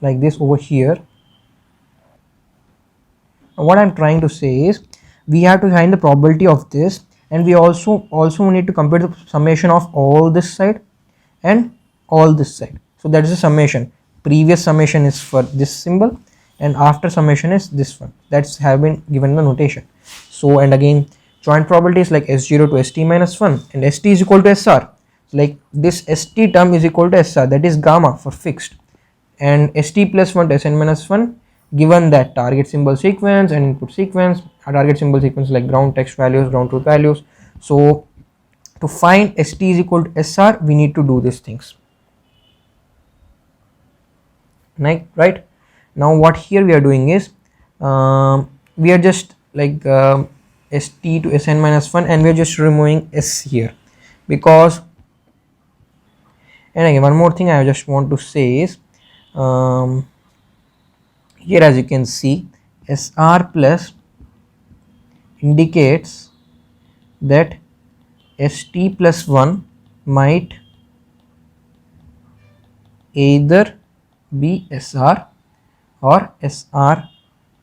like this over here. What I'm trying to say is we have to find the probability of this, and we also need to compute the summation of all this side and all this side. So that is the summation. Previous summation is for this symbol, and after summation is this one. That's have been given the notation. So, and again, joint probability is like S0 to ST minus 1, and ST is equal to SR. So like this ST term is equal to SR, that is gamma for fixed, and ST plus 1 to Sn minus 1, given that target symbol sequence and input sequence. A target symbol sequence like ground text values, ground truth values. So to find ST is equal to SR, we need to do these things. Right now what here we are doing is we are just like ST to Sn minus 1, and we are just removing S here, because, and again one more thing I just want to say is here as you can see, SR plus indicates that ST plus 1 might either be SR or SR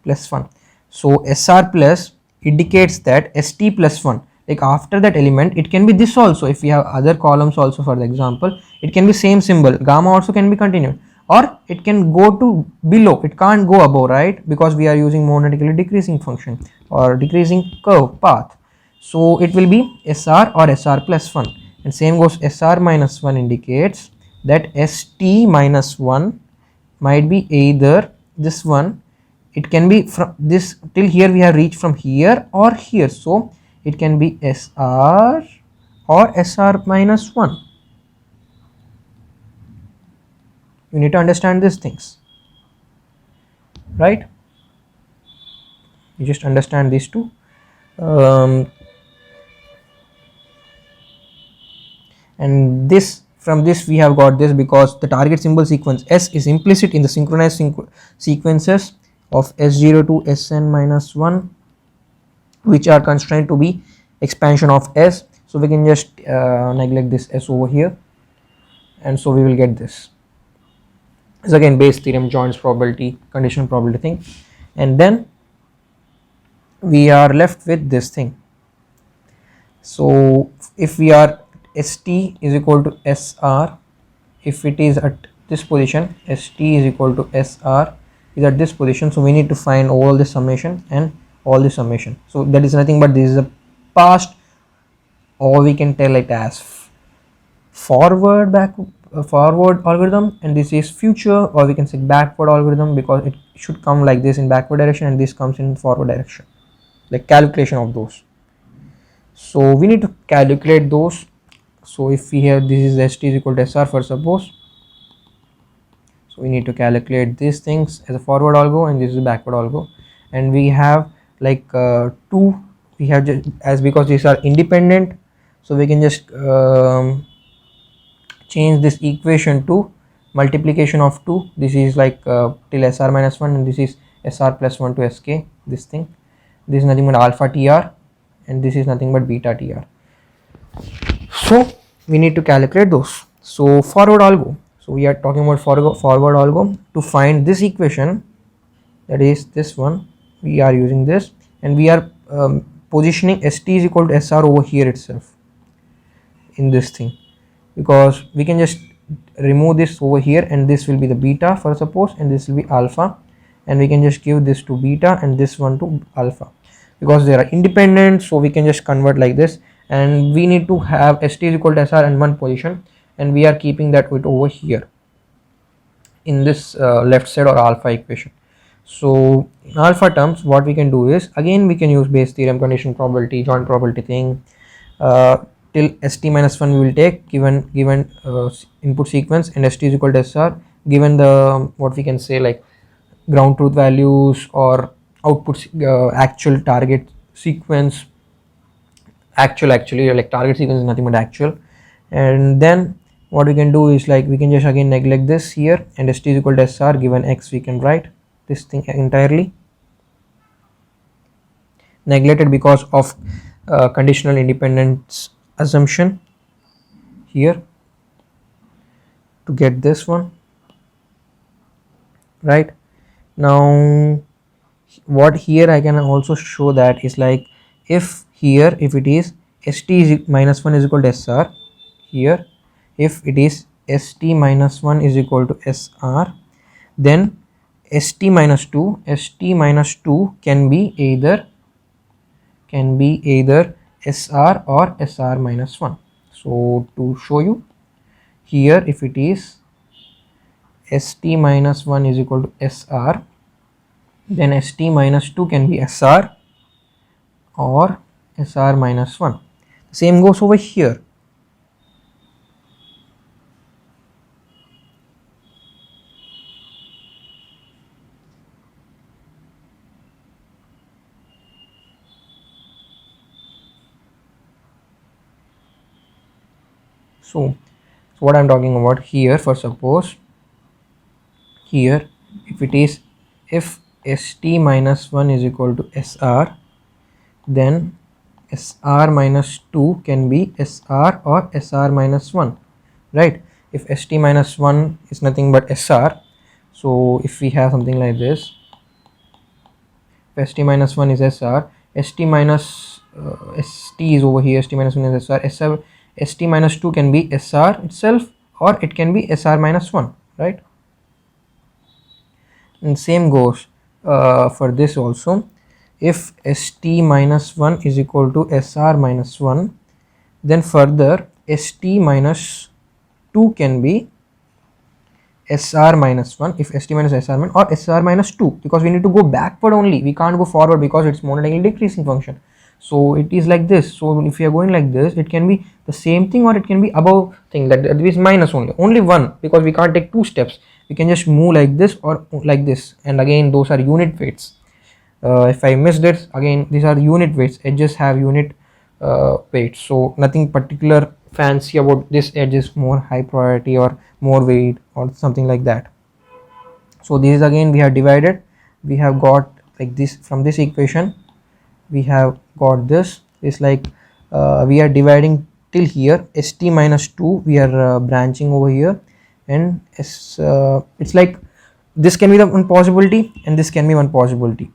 plus 1. So SR plus indicates that ST plus 1, like after that element it can be this also. If we have other columns also, for the example, it can be same symbol, gamma also can be continued, or it can go to below, it can't go above, right? Because we are using monotonically decreasing function or decreasing curve path. So it will be SR or SR plus 1, and same goes SR minus 1 indicates that ST minus 1 might be either this one, it can be from this till here, we have reached from here or here, so it can be SR or SR minus 1. You need to understand these things, right? You just understand these two. And this, from this we have got this, because the target symbol sequence S is implicit in the synchronized sequences of S0 to Sn minus 1, which are constrained to be expansion of S. So we can just neglect this S over here, and so we will get this. This is again Bayes' theorem, joints probability, conditional probability thing, and then we are left with this thing. So if we are ST is equal to SR, if it is at this position, ST is equal to SR is at this position, so we need to find all the summation and all the summation. So that is nothing but this is a past, or we can tell it as forward algorithm, and this is future, or we can say backward algorithm, because it should come like this in backward direction and this comes in forward direction, like calculation of those. So we need to calculate those. So if we have this is ST is equal to SR for suppose, so we need to calculate these things as a forward algo, and this is a backward algo, and we have like two, we have just, as because these are independent, so we can just change this equation to multiplication of 2. This is like till SR minus 1, and this is SR plus 1 to SK, this thing. This is nothing but alpha TR, and this is nothing but beta TR. So we need to calculate those. So forward algo, so we are talking about forward algo to find this equation, that is this one, we are using this, and we are positioning ST is equal to SR over here itself in this thing, because we can just remove this over here, and this will be the beta for suppose, and this will be alpha, and we can just give this to beta and this one to alpha, because they are independent, so we can just convert like this. And we need to have ST is equal to SR in one position, and we are keeping that with over here in this left side or alpha equation. So in alpha terms, what we can do is, again we can use Bayes' theorem, conditional probability, joint probability thing, till ST minus 1 we will take given input sequence, and ST is equal to SR given the what we can say like ground truth values or output actual target sequence, actually like target sequence is nothing but actual. And then what we can do is like we can just again neglect this here, and ST is equal to SR given X, we can write this thing entirely neglected because of conditional independence assumption here to get this one. right? Now what here I can also show that is like, if here if it is st is minus 1 is equal to sr, here if it is st minus 1 is equal to sr, then st minus 2 can be either sr or sr minus 1. So to show you, here if it is st minus 1 is equal to sr, then st minus 2 can be sr or sr minus 1. Same goes over here. So what I'm talking about here, for suppose here if it is, if st minus 1 is equal to sr, then sr minus 2 can be sr or sr minus 1, right? If st minus 1 is nothing but sr, so if we have something like this, if st minus 1 is sr, st minus st is over here, st minus 1 is sr, st minus 2 can be sr itself or it can be sr minus 1, right? And same goes for this also. If st minus 1 is equal to sr minus 1, then further st minus 2 can be sr minus 1, if st minus sr minus or sr minus 2, because we need to go backward only, we can't go forward because it's monotonically decreasing function. So it is like this. So if we are going like this, it can be the same thing or it can be above thing, that is minus only one, because we can't take two steps. We can just move like this or like this, and again those are unit weights. If I missed it, again these are unit weights, edges have unit weights, so nothing particular fancy about this edge is more high priority or more weight or something like that. So this is, again we have divided, we have got like this, from this equation we have got this. It's like we are dividing till here, st minus 2 we are branching over here, and it's like this can be the one possibility and this can be one possibility.